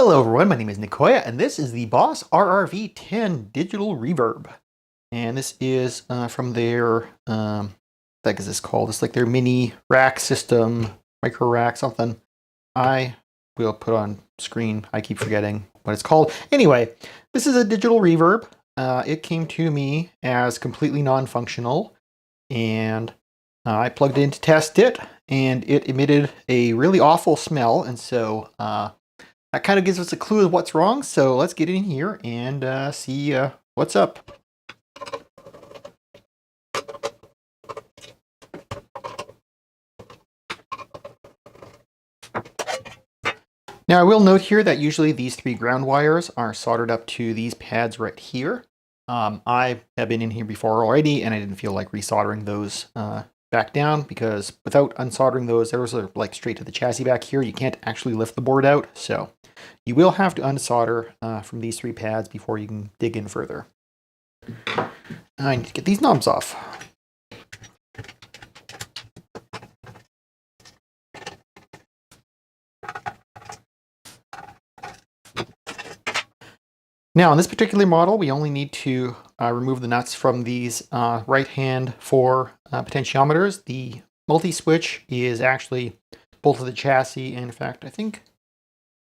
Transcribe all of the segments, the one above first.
Hello everyone, my name is Nicoya, and this is the Boss RRV-10 digital reverb. And this is from their, what is this called? It's like their mini rack system, micro rack something. I will put on screen, I keep forgetting what it's called. Anyway, this is a digital reverb. It came to me as completely non-functional, and I plugged it in to test it, and it emitted a really awful smell, and so that kind of gives us a clue of what's wrong, so let's get in here and see what's up. Now I will note here that usually these three ground wires are soldered up to these pads right here. I have been in here before already, and I didn't feel like resoldering those back down, because without unsoldering those, those are like straight to the chassis back here. You can't actually lift the board out, so you will have to unsolder from these three pads before you can dig in further. I need to get these knobs off. Now, on this particular model, we only need to remove the nuts from these right-hand 4 potentiometers. The multi-switch is actually bolted to the chassis, and in fact, I think,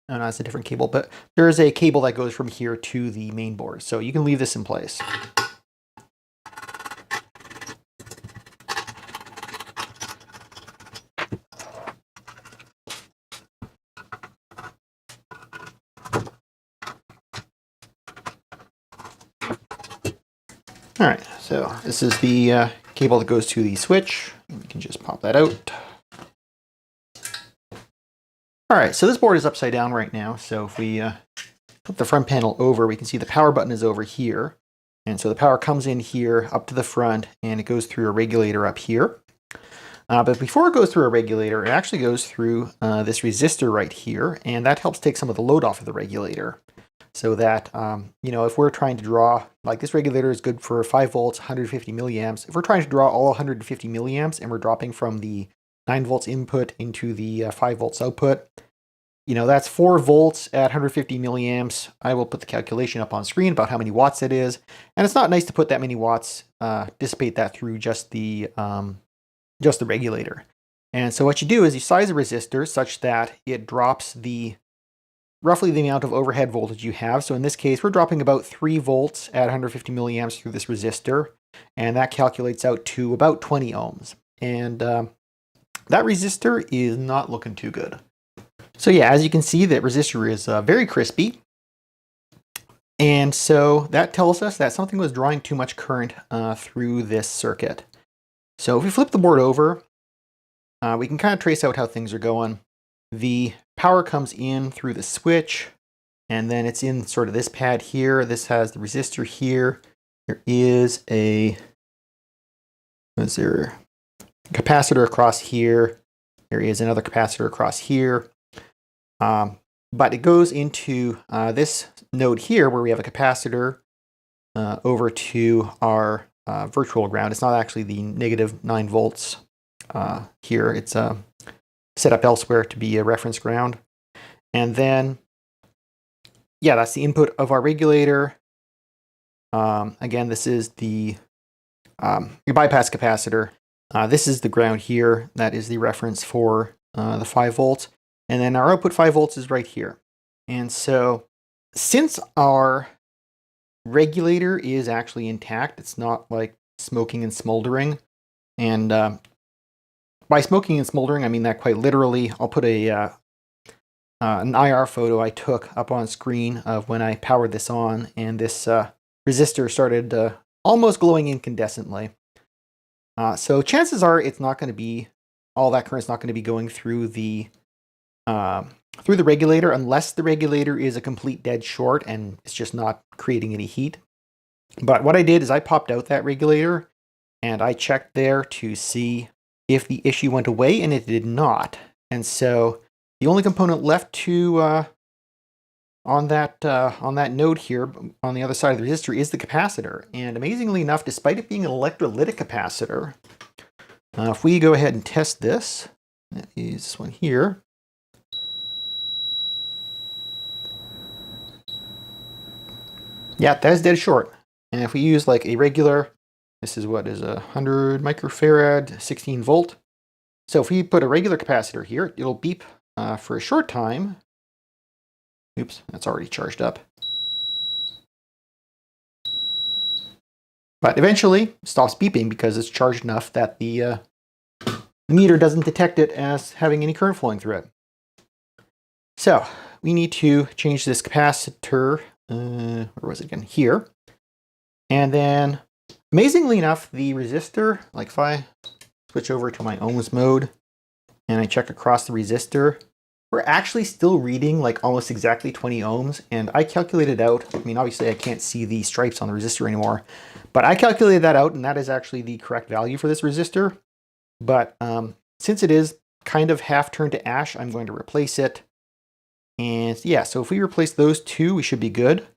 no, it's a different cable, but there is a cable that goes from here to the main board, so you can leave this in place. All right, so this is the cable that goes to the switch. We can just pop that out. All right, so this board is upside down right now. So if we flip the front panel over, we can see the power button is over here. And so the power comes in here up to the front, and it goes through a regulator up here. But before it goes through a regulator, it actually goes through this resistor right here, and that helps take some of the load off of the regulator. So that, you know, if we're trying to draw, like this regulator is good for 5 volts, 150 milliamps. If we're trying to draw all 150 milliamps and we're dropping from the 9 volts input into the 5 volts output, you know, that's 4 volts at 150 milliamps. I will put the calculation up on screen about how many watts it is. And it's not nice to put that many watts, dissipate that through just the regulator. And so what you do is you size a resistor such that it drops roughly the amount of overhead voltage you have. So in this case, we're dropping about 3 volts at 150 milliamps through this resistor, and that calculates out to about 20 ohms. And that resistor is not looking too good. So yeah, as you can see, that resistor is very crispy. And so that tells us that something was drawing too much current through this circuit. So if we flip the board over, we can kind of trace out how things are going. The power comes in through the switch, and then it's in sort of this pad here. This has the resistor here. There is a capacitor across here. There is another capacitor across here. But it goes into this node here where we have a capacitor over to our virtual ground. It's not actually the negative 9 volts here. It's set up elsewhere to be a reference ground. And then, yeah, that's the input of our regulator. Again, this is the your bypass capacitor. This is the ground here. That is the reference for the 5 volts. And then our output 5 volts is right here. And so since our regulator is actually intact, it's not like smoking and smoldering. And by smoking and smoldering, I mean that quite literally. I'll put an IR photo I took up on screen of when I powered this on, and this resistor started almost glowing incandescently. So chances are it's not going to be, all that current's not going to be going through the regulator unless the regulator is a complete dead short and it's just not creating any heat. But what I did is I popped out that regulator and I checked there to see if the issue went away, and it did not. And so the only component left to on that node here on the other side of the resistor is the capacitor. And amazingly enough, despite it being an electrolytic capacitor, if we go ahead and test this, that is this one here. Yeah, that is dead short. And if we use like a regular, this is what is 100 microfarad, 16 volt. So if we put a regular capacitor here, it'll beep for a short time. Oops, that's already charged up. But eventually it stops beeping because it's charged enough that the meter doesn't detect it as having any current flowing through it. So we need to change this capacitor, where was it again? Here. And then, amazingly enough, the resistor, like if I switch over to my ohms mode and I check across the resistor, we're actually still reading like almost exactly 20 ohms. And I calculated out, I mean, obviously I can't see the stripes on the resistor anymore, but I calculated that out and that is actually the correct value for this resistor. But since it is kind of half turned to ash, I'm going to replace it. And yeah, so if we replace those two, we should be good.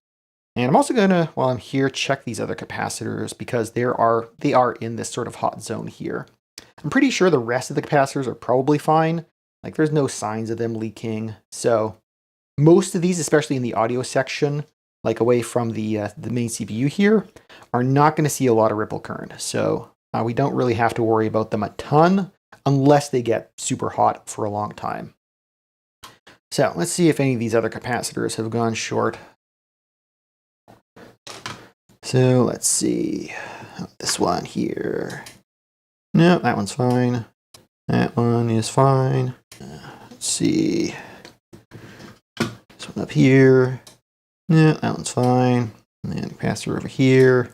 And I'm also going to, while I'm here, check these other capacitors because they are in this sort of hot zone here. I'm pretty sure the rest of the capacitors are probably fine. Like there's no signs of them leaking. So most of these, especially in the audio section, like away from the main CPU here, are not going to see a lot of ripple current. So we don't really have to worry about them a ton unless they get super hot for a long time. So let's see if any of these other capacitors have gone short. So let's see, this one here. No, that one's fine. That one is fine. Let's see, this one up here. No, that one's fine. And then capacitor over here.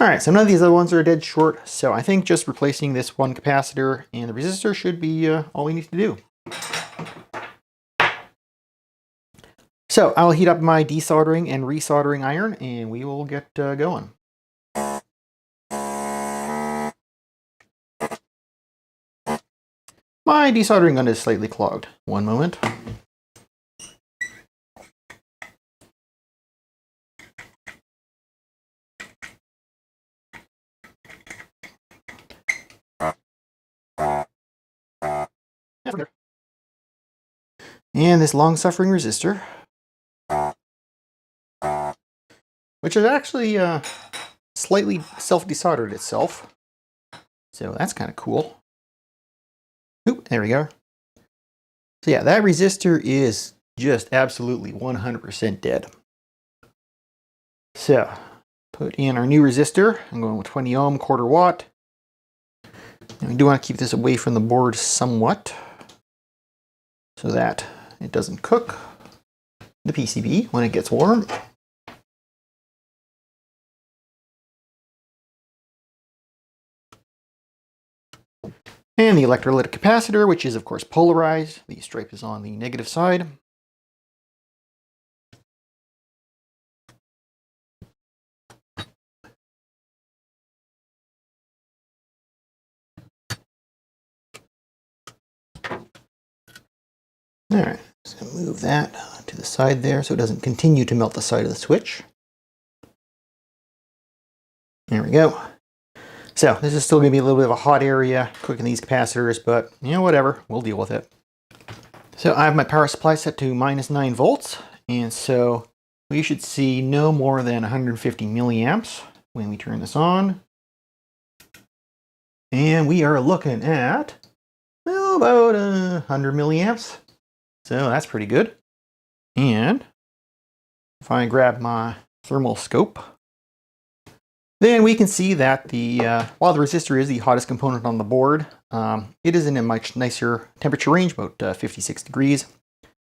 All right, so none of these other ones are dead short. So I think just replacing this one capacitor and the resistor should be all we need to do. So I'll heat up my desoldering and resoldering iron and we will get going. My desoldering gun is slightly clogged. One moment. And this long-suffering resistor, which is actually slightly self-desoldered itself. So that's kind of cool. Oop, there we go. So yeah, that resistor is just absolutely 100% dead. So put in our new resistor. I'm going with 20 ohm, quarter watt. And we do want to keep this away from the board somewhat so that it doesn't cook the PCB when it gets warm. And the electrolytic capacitor, which is of course polarized. The stripe is on the negative side. All right, just gonna move that to the side there so it doesn't continue to melt the side of the switch. There we go. So this is still gonna be a little bit of a hot area cooking these capacitors, but you know, whatever, we'll deal with it. So I have my power supply set to -9 volts, and so we should see no more than 150 milliamps when we turn this on. And we are looking at, well, about 100 milliamps. So that's pretty good. And if I grab my thermal scope, then we can see that while the resistor is the hottest component on the board, it is in a much nicer temperature range, about 56 degrees.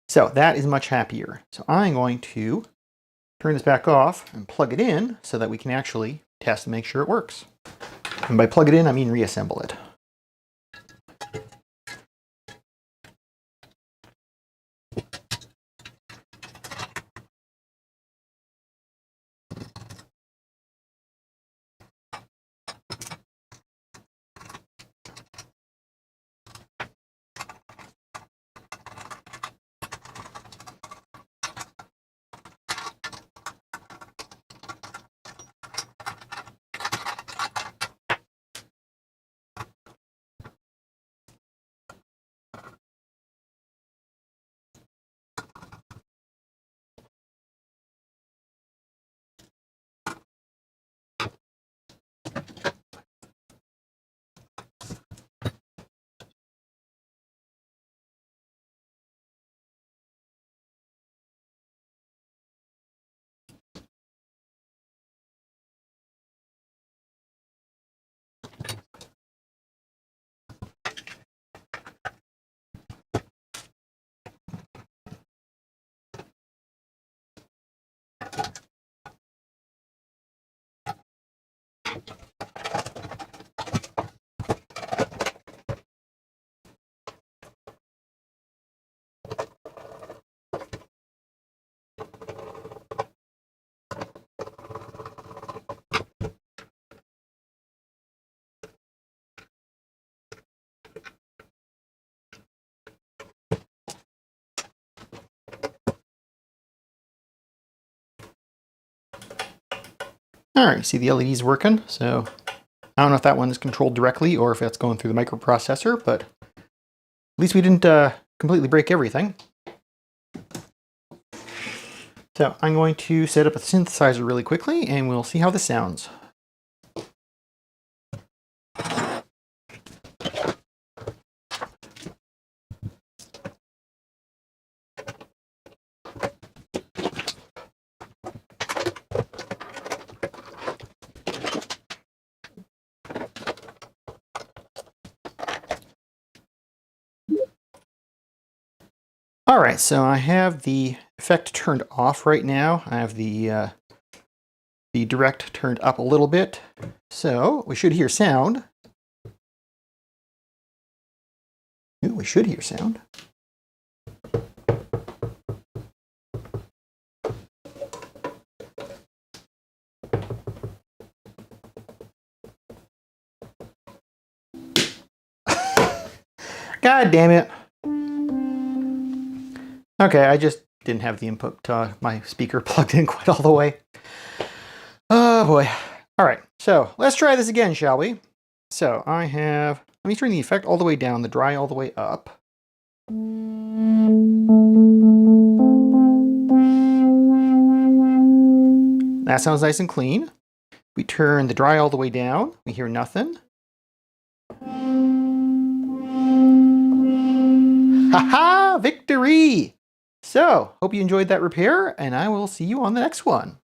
So that is much happier. So I'm going to turn this back off and plug it in so that we can actually test and make sure it works. And by plug it in, I mean reassemble it. All right, see the LED's working. So I don't know if that one is controlled directly or if that's going through the microprocessor, but at least we didn't completely break everything. So I'm going to set up a synthesizer really quickly and we'll see how this sounds. All right, so I have the effect turned off right now. I have the direct turned up a little bit. So we should hear sound. Ooh, we should hear sound. God damn it. Okay, I just didn't have the input my speaker plugged in quite all the way. Oh boy. All right, so let's try this again, shall we? So I have, let me turn the effect all the way down, the dry all the way up. That sounds nice and clean. We turn the dry all the way down, we hear nothing. Haha, victory! So, hope you enjoyed that repair, and I will see you on the next one.